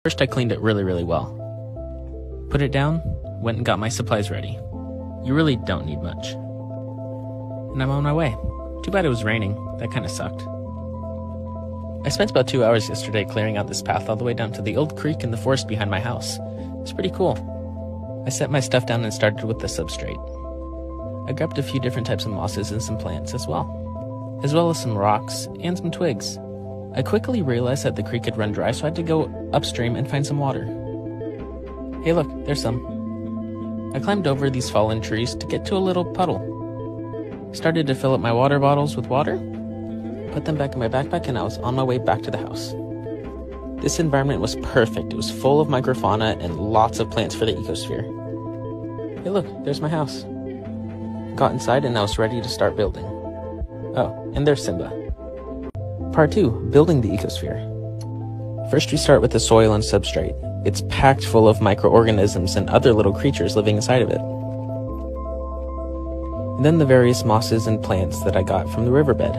First I cleaned it really well. Put it down, went and got my supplies ready. You really don't need much. And I'm on my way. Too bad it was raining, that kinda sucked. I spent about 2 hours yesterday clearing out this path all the way down to the old creek in the forest behind my house. It's pretty cool. I set my stuff down and started with the substrate. I grabbed a few different types of mosses and some plants as well as some rocks and some twigs. I quickly realized that the creek had run dry, so I had to go upstream and find some water. Hey look, there's some. I climbed over these fallen trees to get to a little puddle. Started to fill up my water bottles with water, put them back in my backpack, and I was on my way back to the house. This environment was perfect. It was full of microfauna and lots of plants for the ecosphere. Hey look, there's my house. Got inside and I was ready to start building. Oh, and there's Simba. Part 2, building the ecosphere. First we start with the soil and substrate. It's packed full of microorganisms and other little creatures living inside of it. And then the various mosses and plants that I got from the riverbed.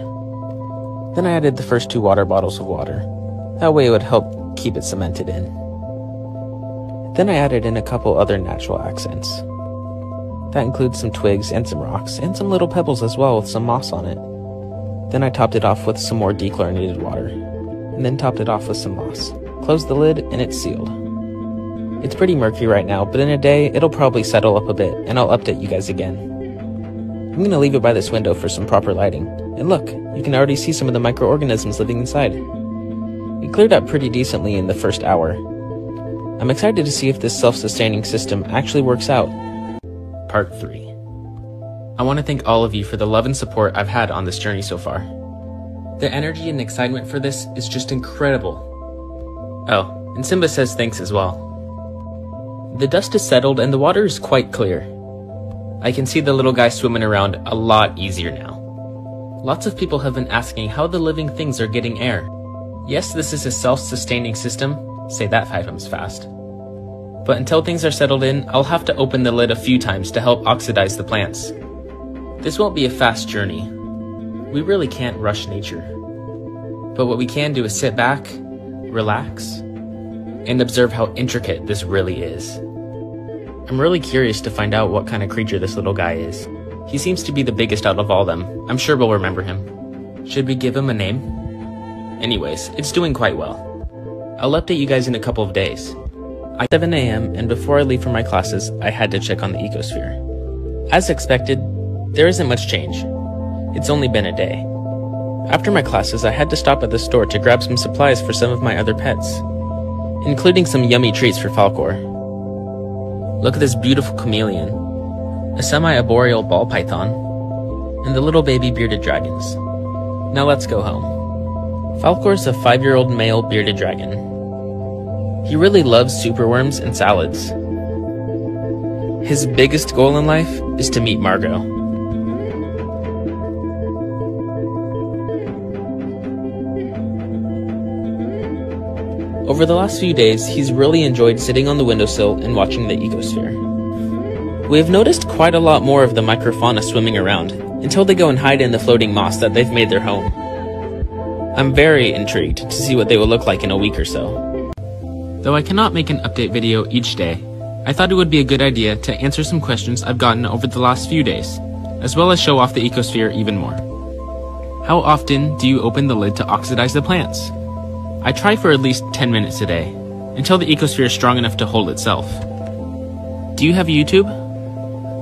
Then I added the first 2 water bottles of water. That way it would help keep it cemented in. Then I added in a couple other natural accents. That includes some twigs and some rocks, and some little pebbles as well with some moss on it. Then I topped it off with some more dechlorinated water, and then topped it off with some moss. Closed the lid, and it's sealed. It's pretty murky right now, but in a day, it'll probably settle up a bit, and I'll update you guys again. I'm gonna leave it by this window for some proper lighting. And look, you can already see some of the microorganisms living inside. It cleared up pretty decently in the first hour. I'm excited to see if this self-sustaining system actually works out. Part 3. I want to thank all of you for the love and support I've had on this journey so far. The energy and excitement for this is just incredible. Oh, and Simba says thanks as well. The dust is settled and the water is quite clear. I can see the little guy swimming around a lot easier now. Lots of people have been asking how the living things are getting air. Yes, this is a self-sustaining system, say that 5 times fast. But until things are settled in, I'll have to open the lid a few times to help oxidize the plants. This won't be a fast journey. We really can't rush nature. But what we can do is sit back, relax, and observe how intricate this really is. I'm really curious to find out what kind of creature this little guy is. He seems to be the biggest out of all them. I'm sure we'll remember him. Should we give him a name? Anyways, it's doing quite well. I'll update you guys in a couple of days. It's 7 a.m. and before I leave for my classes, I had to check on the ecosphere. As expected, there isn't much change. It's only been a day. After my classes, I had to stop at the store to grab some supplies for some of my other pets, including some yummy treats for Falkor. Look at this beautiful chameleon, a semi-arboreal ball python, and the little baby bearded dragons. Now let's go home. Falkor's a 5-year-old male bearded dragon. He really loves superworms and salads. His biggest goal in life is to meet Margot. Over the last few days, he's really enjoyed sitting on the windowsill and watching the ecosphere. We have noticed quite a lot more of the microfauna swimming around, until they go and hide in the floating moss that they've made their home. I'm very intrigued to see what they will look like in a week or so. Though I cannot make an update video each day, I thought it would be a good idea to answer some questions I've gotten over the last few days, as well as show off the ecosphere even more. How often do you open the lid to oxidize the plants? I try for at least 10 minutes a day, until the ecosphere is strong enough to hold itself. Do you have YouTube?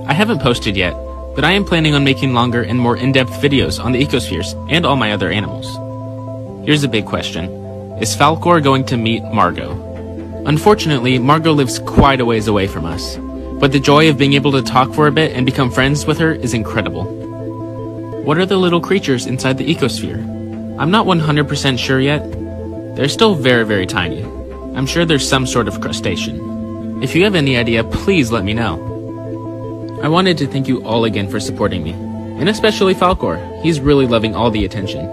I haven't posted yet, but I am planning on making longer and more in-depth videos on the ecospheres and all my other animals. Here's a big question. Is Falkor going to meet Margot? Unfortunately, Margot lives quite a ways away from us, but the joy of being able to talk for a bit and become friends with her is incredible. What are the little creatures inside the ecosphere? I'm not 100% sure yet. They're still very tiny. I'm sure there's some sort of crustacean. If you have any idea, please let me know. I wanted to thank you all again for supporting me, and especially Falkor. He's really loving all the attention.